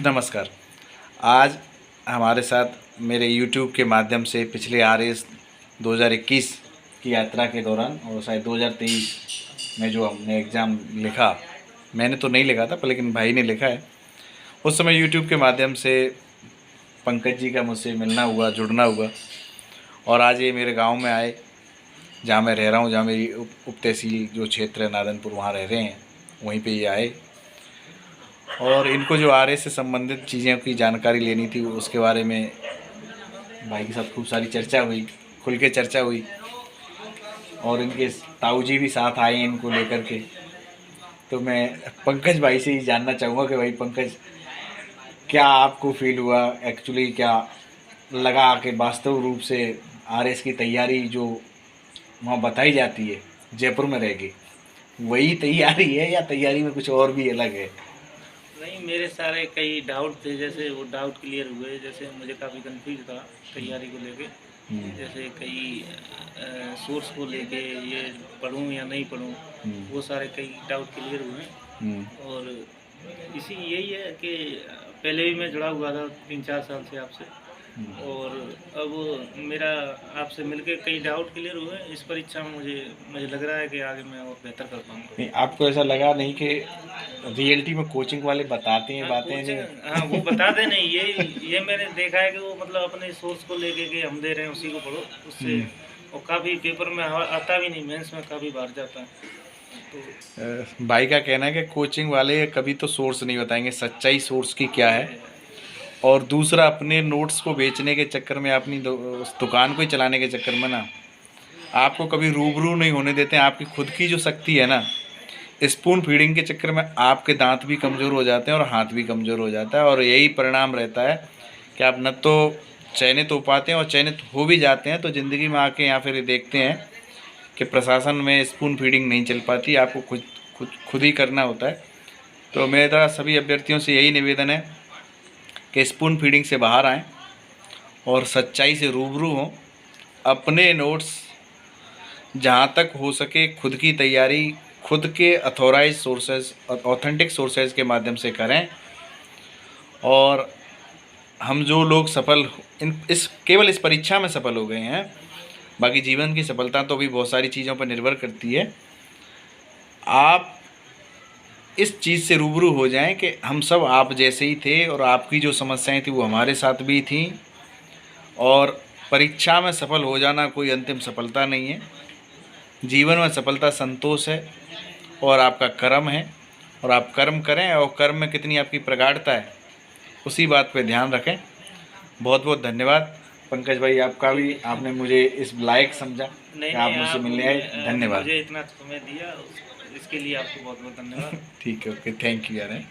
नमस्कार। आज हमारे साथ मेरे YouTube के माध्यम से पिछले RS 2021 की यात्रा के दौरान और शायद 2023 में जो हमने एग्ज़ाम लिखा, मैंने तो नहीं लिखा था पर लेकिन भाई ने लिखा है। उस समय YouTube के माध्यम से पंकज जी का मुझसे मिलना हुआ, जुड़ना हुआ और आज ये मेरे गांव में आए, जहाँ मैं रह रहा हूँ, जहाँ मेरी उप तहसील जो क्षेत्र है नादनपुर, वहाँ रह रहे हैं, वहीं पे ये आए और इनको जो RS से संबंधित चीज़ों की जानकारी लेनी थी उसके बारे में भाई के साथ खूब सारी चर्चा हुई, खुल के चर्चा हुई और इनके ताऊ जी भी साथ आए हैं इनको लेकर के। तो मैं पंकज भाई से ही जानना चाहूँगा कि भाई पंकज, क्या आपको फील हुआ, एक्चुअली क्या लगा कि वास्तव रूप से RS की तैयारी जो वहाँ बताई जाती है जयपुर में रह के, वही तैयारी है या तैयारी में कुछ और भी अलग है? नहीं, मेरे सारे कई डाउट थे, जैसे वो डाउट क्लियर हुए। जैसे मुझे काफ़ी कंफ्यूज था तैयारी को लेके, जैसे कई सोर्स को लेके ये पढ़ूं या नहीं पढ़ूं, वो सारे कई डाउट क्लियर हुए। और इसी यही है कि पहले भी मैं जुड़ा हुआ था 3-4 साल से आपसे, और अब मेरा आपसे मिलके कई डाउट क्लियर हुए। इस परीक्षा में मुझे लग रहा है कि आगे मैं और बेहतर कर पाऊँगा। नहीं, आपको ऐसा लगा नहीं कि रियलिटी में कोचिंग वाले बताते हैं बातें नहीं? हाँ, वो बताते नहीं। ये मैंने देखा है कि वो मतलब अपने सोर्स को लेके कि हम दे रहे हैं उसी को पढ़ो, उससे और काफ़ी पेपर में आता भी नहीं, मेंस में काफ़ी बाहर जाता है। तो भाई का कहना है कि कोचिंग वाले कभी तो सोर्स नहीं बताएंगे, सच्चाई सोर्स की क्या है। और दूसरा, अपने नोट्स को बेचने के चक्कर में, अपनी उस दुकान को ही चलाने के चक्कर में ना, आपको कभी रूबरू नहीं होने देते हैं। आपकी खुद की जो शक्ति है ना, स्पून फीडिंग के चक्कर में आपके दांत भी कमज़ोर हो जाते हैं और हाथ भी कमज़ोर हो जाता है। और यही परिणाम रहता है कि आप न तो चयनित हो पाते हैं, और चयनित हो भी जाते हैं तो ज़िंदगी में आके या फिर देखते हैं कि प्रशासन में स्पून फीडिंग नहीं चल पाती, आपको खुद ही करना होता है। तो मेरा सभी अभ्यर्थियों से यही निवेदन है कि स्पून फीडिंग से बाहर आएँ और सच्चाई से रूबरू हों। अपने नोट्स जहाँ तक हो सके खुद की तैयारी खुद के अथॉराइज सोर्सेज, ऑथेंटिक सोर्सेज के माध्यम से करें। और हम जो लोग सफल केवल इस परीक्षा में सफल हो गए हैं, बाकी जीवन की सफलता तो भी बहुत सारी चीज़ों पर निर्भर करती है। आप इस चीज़ से रूबरू हो जाएं कि हम सब आप जैसे ही थे और आपकी जो समस्याएं थी वो हमारे साथ भी थी। और परीक्षा में सफल हो जाना कोई अंतिम सफलता नहीं है। जीवन में सफलता संतोष है और आपका कर्म है, और आप कर्म करें और कर्म में कितनी आपकी प्रगाढ़ता है उसी बात पे ध्यान रखें। बहुत बहुत धन्यवाद पंकज भाई, आपका भी, आपने मुझे इस लायक समझा कि आप मुझसे मिलने आए। धन्यवाद। मुझे इतना समय दिया, इसके लिए आपको बहुत बहुत धन्यवाद। ठीक है, ओके, थैंक यू यार।